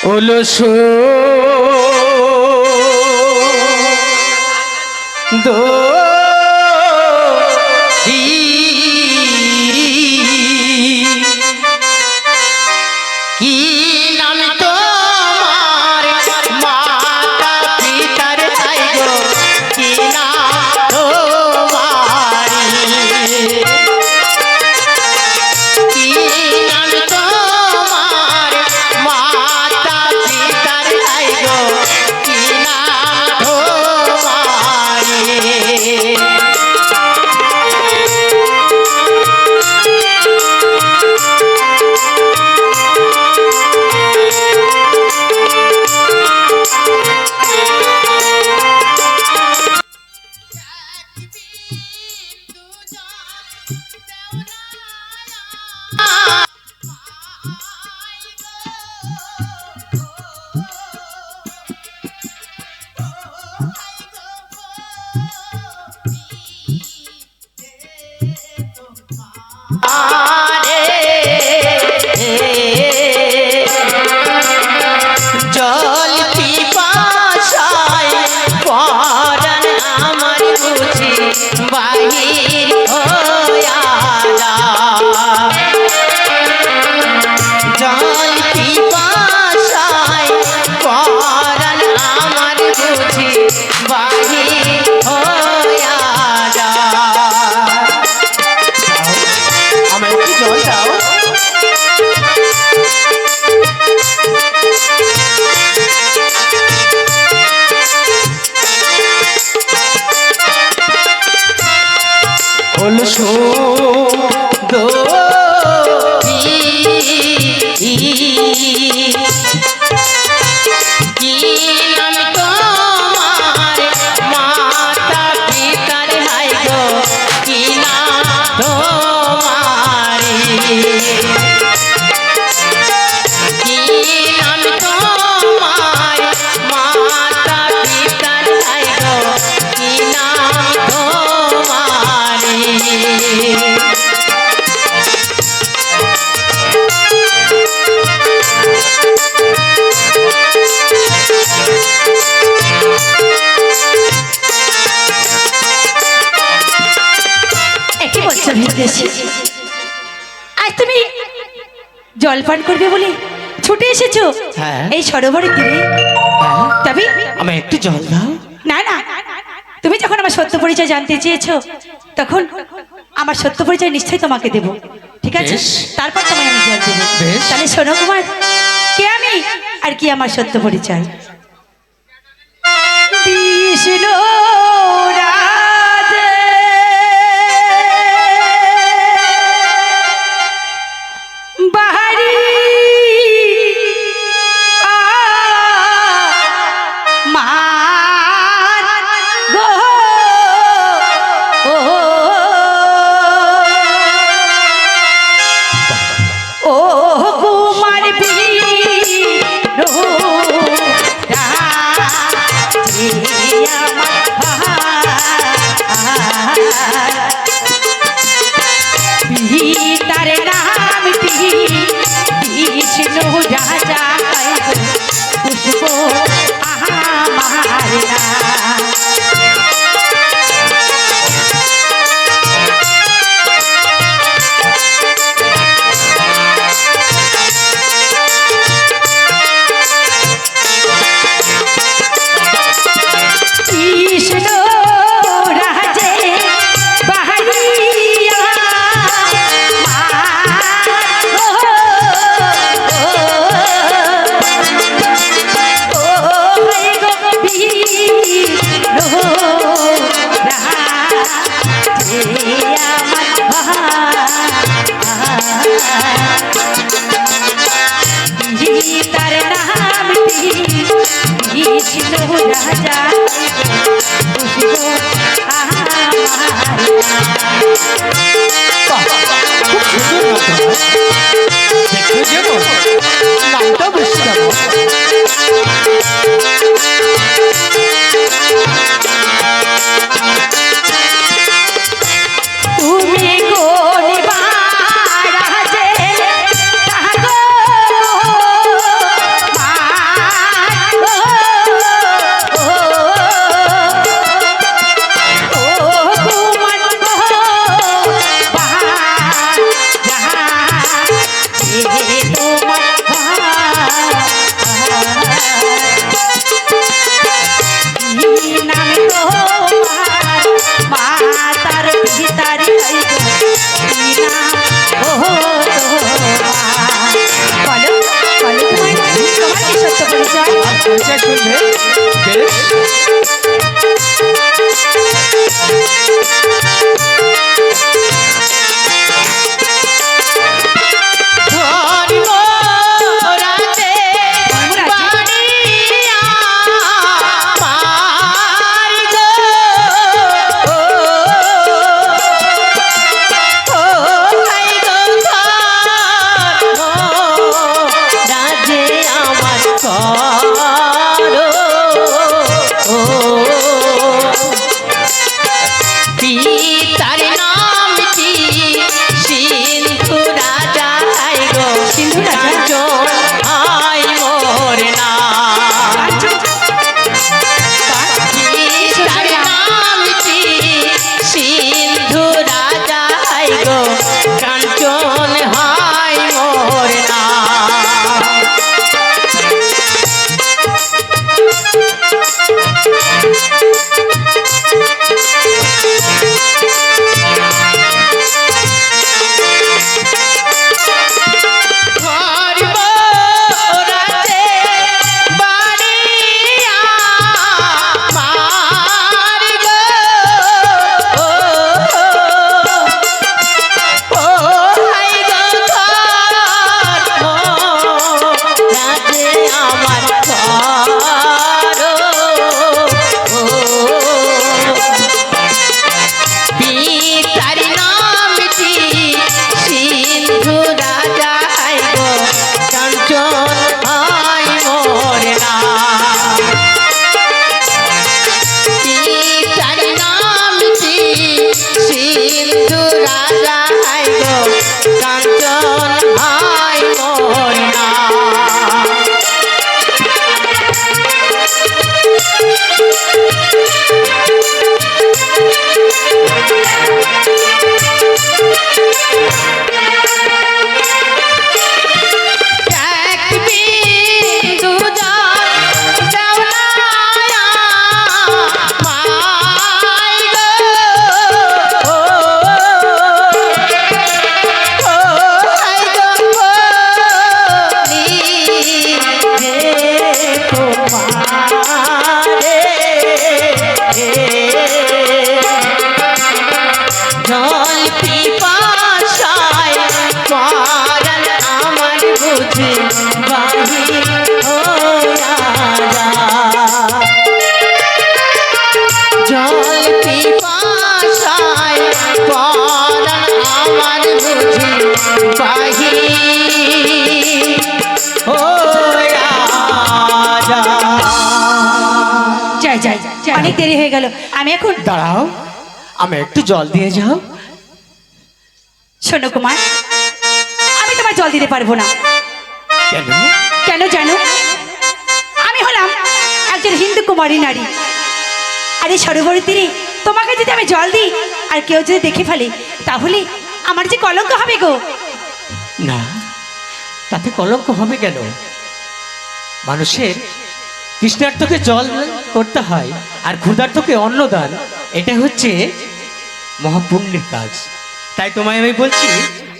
ওলসো দো কি নাম তোমার মাতা পিতার তাই গো কি নাম তোমারি কি নাম তোমার মাতা পিতার তাই গো কি নাম তোমারি জল পিপাসায় পরাণ আমার বুঝি বাহির হইয়া যায়। জল পিপাসায় পরাণ আমার বুঝি বাহির হইয়া যায়। আমায় একটু জল দাও। ওলসো দো কি নাম তোমার মাতা পিতার হাই গো কি নাম তোমারি কি নাম তোমার মাতা পিতার হাই গো কি নাম তোমারি একই বলছো ভিনদেশী, আজ তুমি জলপান করবে বলে ছুটে এসেছো হ্যাঁ। এই সরোবরের তীরে। হ্যাঁ, তবে আমায় একটু জল দাও। না না, তুমি যখন আমার সত্য পরিচয় জানতে চেয়েছো তখন আমার সত্য পরিচয় নিশ্চয়ই তোমাকে দেব, ঠিক আছে? বেশ। তারপর তোমায় আমি জল দেবো। বেশ। তাহলে শোনো কুমার, কে আমি আর কি আমার সত্য পরিচয়। বিষ্ণু রাধে বাহারি মান গো ও কুমার বিষ্ণু রাধে পিতার নামটি বিষ্ণু রাজা পুষ্প আমার নাম। কৃষ্ণ রাজে বাহারিয়া ও পরিচয়। আর পরিচয় শুনবে বেশ। ধর্মরাজে বাড়িয়া মার গো, ও ভাই গো ধর্মরাজে আমার করো, ও পিতার নাম কি সিন্ধু রাজা গো, সিন্ধু রাজা? কাঞ্চন আই মোর নাম, পিতার নাম কি সিন্ধু রাজা গো, কাঞ্চন হাই মোর নাম। ধর্মরাজে বাড়িয়া মার গো, ও ভাই গো ধর্মরাজে আমার করো, ও পিতার নাম কি সিন্ধু রাজা গো, কাঞ্চন আই মোর নাম, পিতার নাম কি সিন্ধু রাজা গো, কাঞ্চন আই মোর নাম। এক বিন্দু জল দেওয়ায়া মাই গো, ও হাই গো বলি রে তোমারে, জল পিপাসায় পরাণ আমার বুঝি বাহি হইয়া যায়, জল পিপাসায় পরাণ আমার বুঝি বাহি হইয়া যায়। যাই অনেক দেরি হয়ে গেল, আমি এখন। দাঁড়াও, আমি একটু জল দিয়ে যাও। শোনো কুমার, আমি তোমার জল দিতে পারবো না। কেন? কেন জানো? আমি হলাম একজন হিন্দু কুমারী নারী, আর এই সরোবরের তীরে তোমাকে যদি আমি জল দিই আর কেউ যদি দেখে ফেলে, তাহলে আমার যে কলঙ্ক হবে গো। না, তাতে কলঙ্ক হবে কেন? মানুষের তৃষ্ণার্তকে জল করতে হয়, আর ক্ষুধার্তকে অন্নদান, এটা হচ্ছে মহাপুণ্যের কাজ। তাই তোমায় আমি বলছি,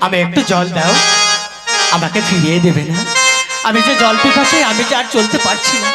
আমি একটু জল দাও, আমাকে ফিরিয়ে দেবে না? আমি যে জল পিপাসায় আমি যে আর চলতে পারছি না,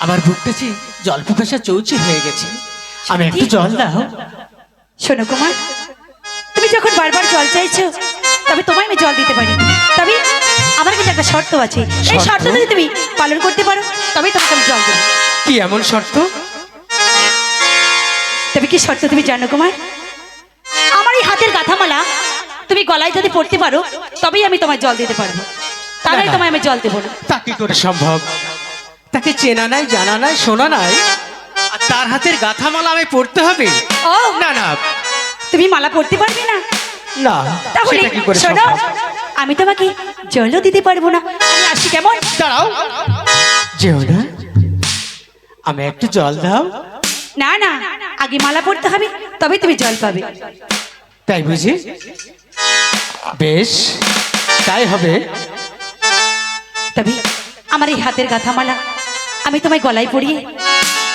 আমার বুকটা যে জল পিপাসা চৌচির হয়ে গেছে, আমি একটু জল দাও। শোনো কুমার, তুমি যখন বারবার জল চাইছো, তবে তোমায় আমি জল দিতে পারি, তবে আমার কিন্তু একটা শর্ত আছে। এই শর্ত? শর্ত যদি তুমি পালন করতে পারো, তবেই তোমাকে আমি জল দেবো। কি এমন শর্ত? তবে কি শর্ত তুমি জানো কুমার? আমার এই হাতের গাঁথামালা তুমি গলায় যদি পড়তে পারো, তবেই আমি তোমায় জল দিতে পারবো, তাহলে না, না। তোমায় আমি জল দেবো না। তা কি করে সম্ভব? তাকে চেনা নাই, জানা নাই, শোনা নাই, আর তার হাতের গাঁথামালা আমি পড়তে হবে? ও না না তুমি মালা পড়তে পারবে না? না, তাহলে সেটা কি করে শোনো, সম্ভব? আমি তোমাকে জলও দিতে পারবো না। আমি আসি কেমন? দাঁড়াও, যেও না, আমি একটু জল দাও। না না, আগে মালা পড়তে হবে, তবে তুমি জল পাবে। তাই বুঝি? বেশ, তাই হবে। তবে আমার এই হাতের গাঁথামালা আমি তোমায় গলায় পরিয়ে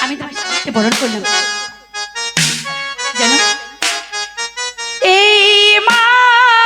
আমি তোমায় বরণ করলাম, জানো? এই মালাটি,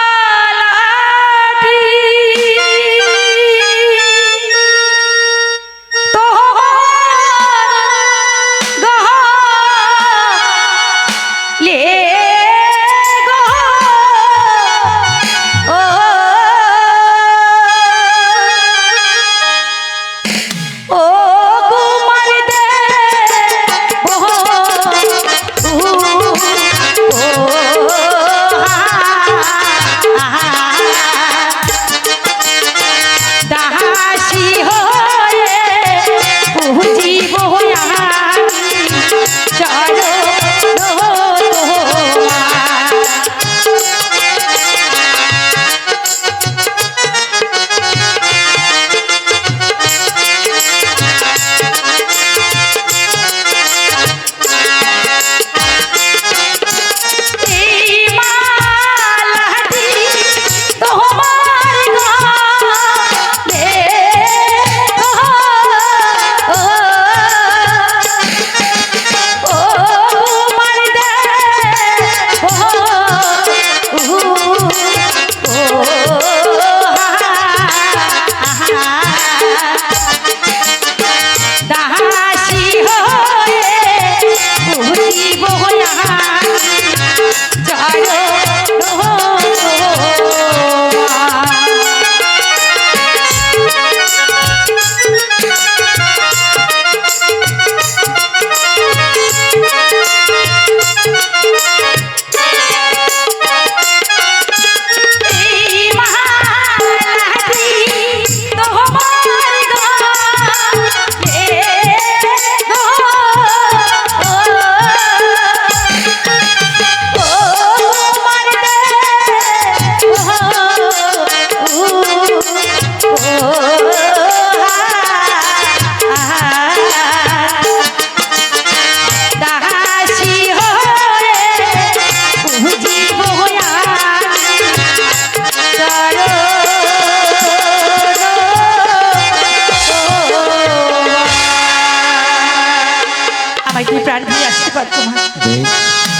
আমায় তুমি প্রাণ ভরে আশীর্বাদ তোমার। বেশ